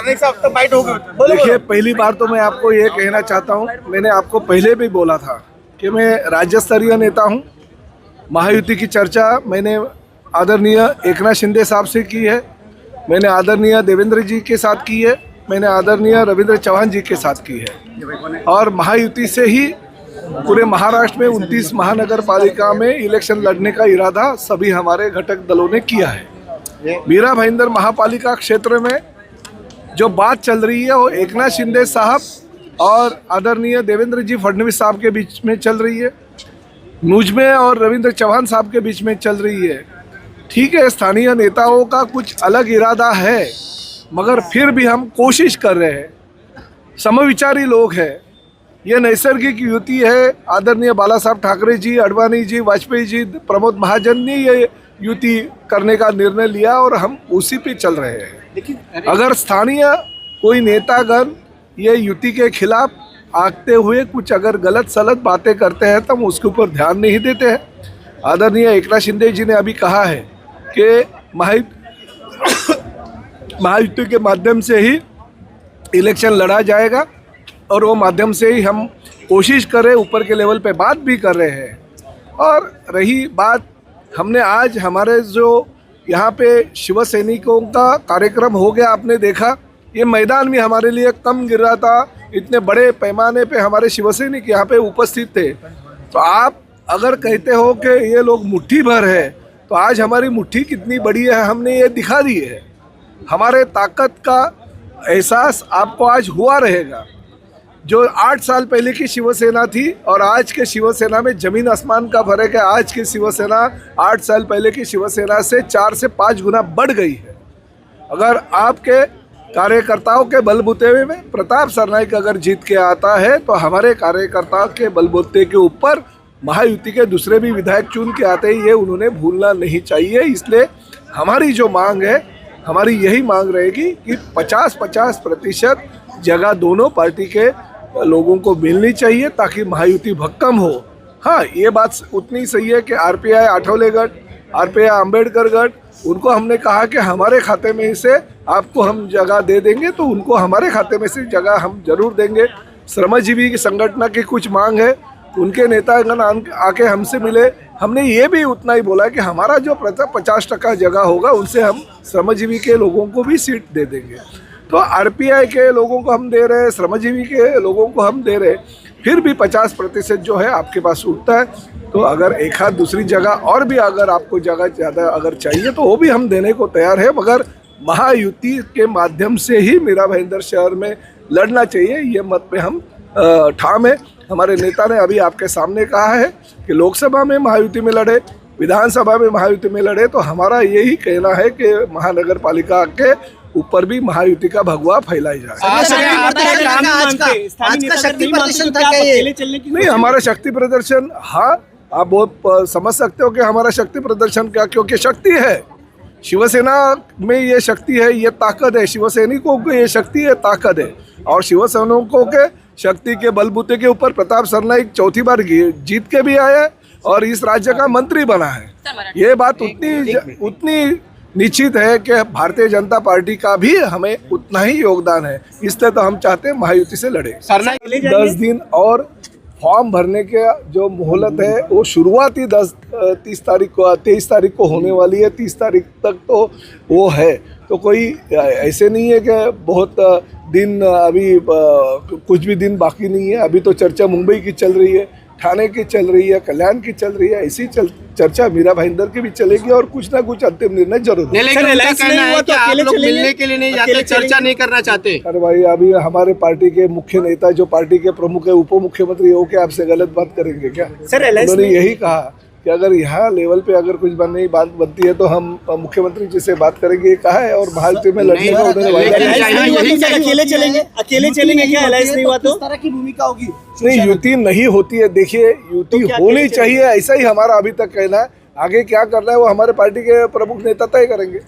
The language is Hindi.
सरनाईक साहब तो बाइट हो गई। देखिए, पहली बार तो मैं आपको ये कहना चाहता हूँ, मैंने आपको पहले भी बोला था कि मैं राज्य स्तरीय नेता हूँ। महायुति की चर्चा मैंने आदरणीय एकनाथ शिंदे साहब से की है, मैंने आदरणीय देवेंद्र जी के साथ की है, मैंने आदरणीय रविंद्र चौहान जी के साथ की है। और महायुति से ही पूरे महाराष्ट्र में 29 महानगर पालिका में इलेक्शन लड़ने का इरादा सभी हमारे घटक दलों ने किया है। मीरा भाईंदर महापालिका क्षेत्र में जो बात चल रही है वो एकनाथ शिंदे साहब और आदरणीय देवेंद्र जी फडणवीस साहब के बीच में चल रही है, मुझ में और रविंद्र चौहान साहब के बीच में चल रही है। ठीक है, स्थानीय नेताओं का कुछ अलग इरादा है, मगर फिर भी हम कोशिश कर रहे हैं, समविचारी लोग हैं, ये नैसर्गिक युति है। आदरणीय बाला साहब ठाकरे जी, अडवाणी जी, वाजपेयी जी, प्रमोद महाजन ने ये युति करने का निर्णय लिया और हम उसी पे चल रहे हैं। लेकिन अगर स्थानीय कोई नेतागण ये युति के खिलाफ आगते हुए कुछ अगर गलत सलत बातें करते हैं तो हम उसके ऊपर ध्यान नहीं देते हैं। आदरणीय एकनाथ शिंदे जी ने अभी कहा है कि महायुति के माध्यम से ही इलेक्शन लड़ा जाएगा और वो माध्यम से ही हम कोशिश करें, ऊपर के लेवल पे बात भी कर रहे हैं। और रही बात, हमने आज हमारे जो यहाँ पे शिव सैनिकों का कार्यक्रम हो गया, आपने देखा, ये मैदान भी हमारे लिए कम गिर रहा था, इतने बड़े पैमाने पे हमारे शिव सैनिक यहाँ पे उपस्थित थे। तो आप अगर कहते हो कि ये लोग मुट्ठी भर है, तो आज हमारी मुट्ठी कितनी बड़ी है हमने ये दिखा दी है। हमारे ताकत का एहसास आपको आज हुआ रहेगा। जो 8 साल पहले की शिवसेना थी और आज के शिवसेना में ज़मीन आसमान का फर्क है। आज की शिवसेना 8 साल पहले की शिवसेना से 4 से 5 गुना बढ़ गई है। अगर आपके कार्यकर्ताओं के बलबूते में प्रताप सरनाईक अगर जीत के आता है तो हमारे कार्यकर्ताओं के बलबूते के ऊपर महायुति के दूसरे भी विधायक चुन के आते ही, ये उन्होंने भूलना नहीं चाहिए। इसलिए हमारी जो मांग है, हमारी यही मांग रहेगी कि 50-50% जगह दोनों पार्टी के लोगों को मिलनी चाहिए ताकि महायुति भक्कम हो। हाँ, ये बात उतनी सही है कि आरपीआई आठवले गढ़, आरपीआई अम्बेडकर गढ़, उनको हमने कहा कि हमारे खाते में से आपको हम जगह दे देंगे, तो उनको हमारे खाते में से जगह हम जरूर देंगे। श्रमजीवी की संगठन की कुछ मांग है, उनके नेतागण आके हमसे मिले, हमने ये भी उतना ही बोला कि हमारा जो 50% जगह होगा उनसे हम श्रमजीवी के लोगों को भी सीट दे देंगे। तो आरपीआई के लोगों को हम दे रहे हैं, श्रमजीवी के लोगों को हम दे रहे हैं, फिर भी 50% जो है आपके पास उठता है। तो अगर एक हाथ दूसरी जगह और भी अगर आपको जगह ज़्यादा अगर चाहिए तो वो भी हम देने को तैयार है, मगर महायुति के माध्यम से ही मीरा भाईंदर शहर में लड़ना चाहिए, ये मत पे हम ठाम है। हमारे नेता ने अभी आपके सामने कहा है कि लोकसभा में महायुति में लड़े, विधानसभा में महायुति में लड़े, तो हमारा यही कहना है कि महानगर पालिका के ऊपर भी महायुति का भगवा फैलाई जाए। नहीं, हमारा शक्ति प्रदर्शन, हाँ आप बहुत समझ सकते हो कि हमारा शक्ति प्रदर्शन क्या, क्योंकि शक्ति है शिवसेना में, ये शक्ति है, ये ताकत है, शिवसैनिकों को ये शक्ति है, ताकत है। और शिवसैनिकों के शक्ति के बलबूते के ऊपर प्रताप सरनाईक 4थी बार जीत के भी आया है और इस राज्य का मंत्री बना है। ये बात उतनी निश्चित है कि भारतीय जनता पार्टी का भी हमें उतना ही योगदान है, इसलिए तो हम चाहते हैं महायुति से लड़े। 10 दिन और फॉर्म भरने के जो मोहलत है वो शुरुआती 23 तारीख को होने वाली है। 30 तारीख तक तो वो है, तो कोई ऐसे नहीं है कि बहुत दिन अभी कुछ भी दिन बाकी नहीं है। अभी तो चर्चा मुंबई की चल रही है, ठाणे की चल रही है, कल्याण की चल रही है, ऐसी चर्चा मीरा भाईंदर की भी चलेगी और कुछ ना कुछ अंतिम निर्णय जरूर। मिलने के लिए नहीं जाते, चर्चा नहीं करना चाहते। अरे भाई, अभी हमारे पार्टी के मुख्य नेता जो पार्टी के प्रमुख है, उप मुख्यमंत्री हो के आपसे गलत बात करेंगे क्या? उन्होंने यही कहा कि अगर यहाँ लेवल पे अगर कुछ बात बनती है तो हम मुख्यमंत्री जी से बात करेंगे, ये कहा है। और भारत में लड़ने का अकेले चलेंगे क्या? एलायंस नहीं हुआ तो किस तरह की भूमिका होगी? नहीं, युति नहीं होती है। देखिए, युति होनी चाहिए, ऐसा ही हमारा अभी तक कहना है। आगे क्या करना है वो हमारे पार्टी के प्रमुख नेता तय करेंगे।